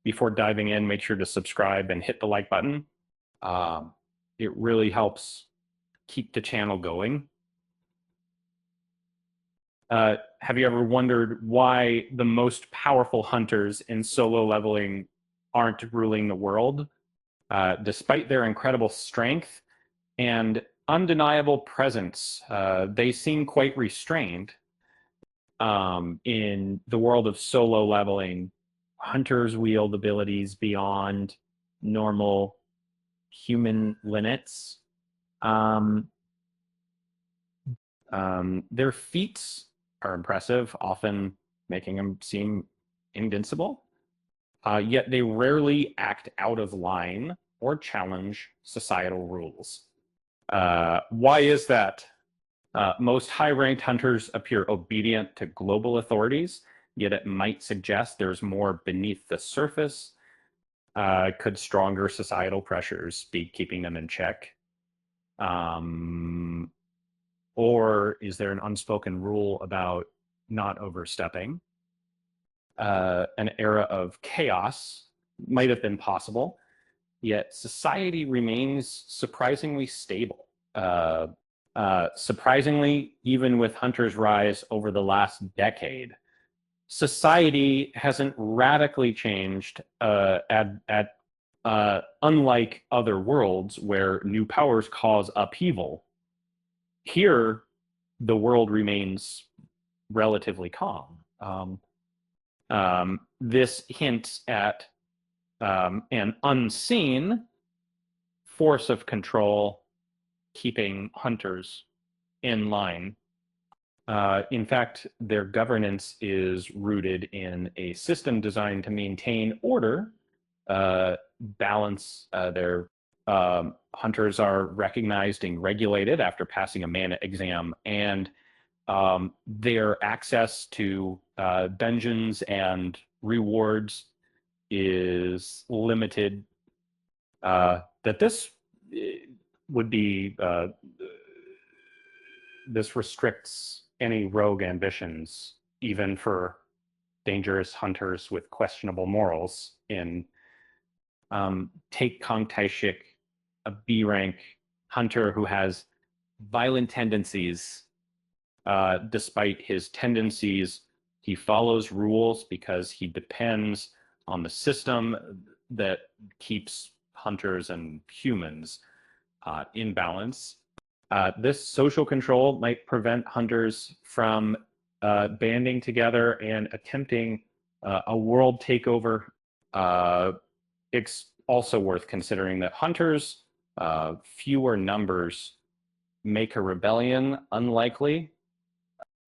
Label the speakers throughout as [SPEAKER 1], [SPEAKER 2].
[SPEAKER 1] Before diving in, make sure to subscribe and hit the like button. It really helps keep the channel going. Have you ever wondered why the most powerful hunters in solo leveling aren't ruling the world? Despite their incredible strength and undeniable presence, they seem quite restrained. In the world of solo leveling, hunters wield abilities beyond normal human limits. Um, their feats are impressive, often making them seem invincible. Yet they rarely act out of line or challenge societal rules. Why is that? Most high-ranked hunters appear obedient to global authorities, yet it might suggest there's more beneath the surface. Could stronger societal pressures be keeping them in check? Um, or is there an unspoken rule about not overstepping? An era of chaos might have been possible, yet society remains surprisingly stable. Surprisingly, even with Hunter's rise over the last decade, society hasn't radically changed. Unlike other worlds where new powers cause upheaval, here the world remains relatively calm. This hints at an unseen force of control keeping hunters in line. In fact, their governance is rooted in a system designed to maintain order, balance. Their hunters are recognized and regulated after passing a mana exam, and their access to dungeons and rewards is limited. That this would be this restricts any rogue ambitions, even for dangerous hunters with questionable morals. In take Kong Taishik, a B rank hunter who has violent tendencies. Despite his tendencies, he follows rules because he depends on the system that keeps hunters and humans in balance. This social control might prevent hunters from banding together and attempting a world takeover. It's also worth considering that hunters, fewer numbers, make a rebellion unlikely.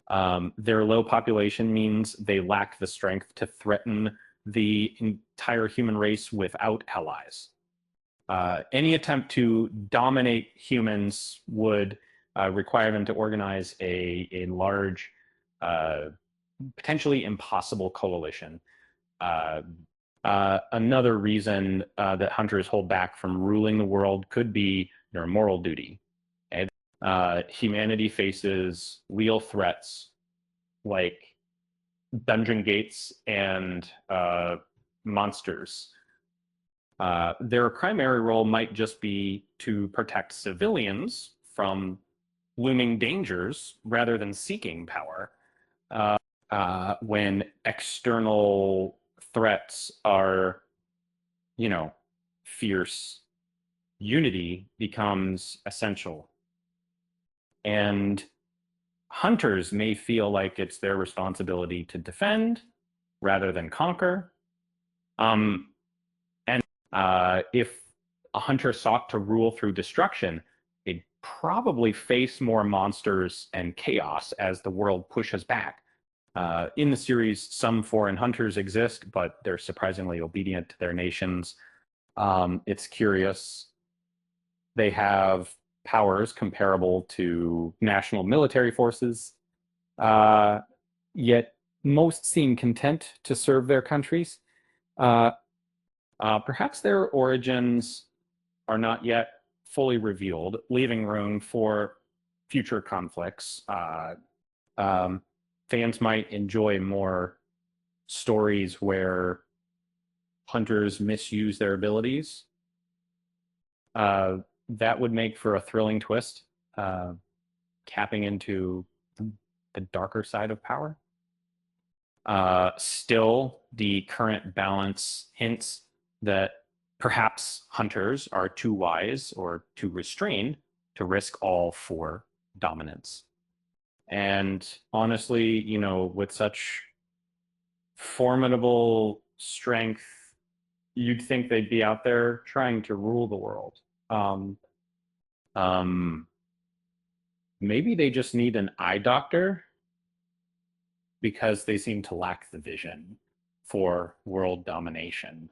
[SPEAKER 1] Their low population means they lack the strength to threaten the entire human race without allies. Any attempt to dominate humans would require them to organize a large, potentially impossible coalition. Another reason that hunters hold back from ruling the world could be their moral duty. Humanity faces real threats like dungeon gates and monsters. Their primary role might just be to protect civilians from looming dangers rather than seeking power. When external threats are, fierce, unity becomes essential. And hunters may feel like it's their responsibility to defend rather than conquer. If a hunter sought to rule through destruction, they'd probably face more monsters and chaos as the world pushes back. In the series, some foreign hunters exist, but they're surprisingly obedient to their nations. It's curious. They have powers comparable to national military forces, yet most seem content to serve their countries. Perhaps their origins are not yet fully revealed, leaving room for future conflicts. Fans might enjoy more stories where hunters misuse their abilities. Uh, that would make for a thrilling twist, uh, capping into the darker side of power. Still, the current balance hints that perhaps hunters are too wise or too restrained to risk all for dominance. And honestly, with such formidable strength, you'd think they'd be out there trying to rule the world. Um, um, Maybe they just need an eye doctor because they seem to lack the vision for world domination.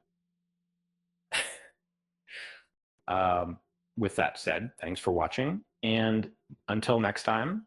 [SPEAKER 1] Um, with that said, thanks for watching. And until next time,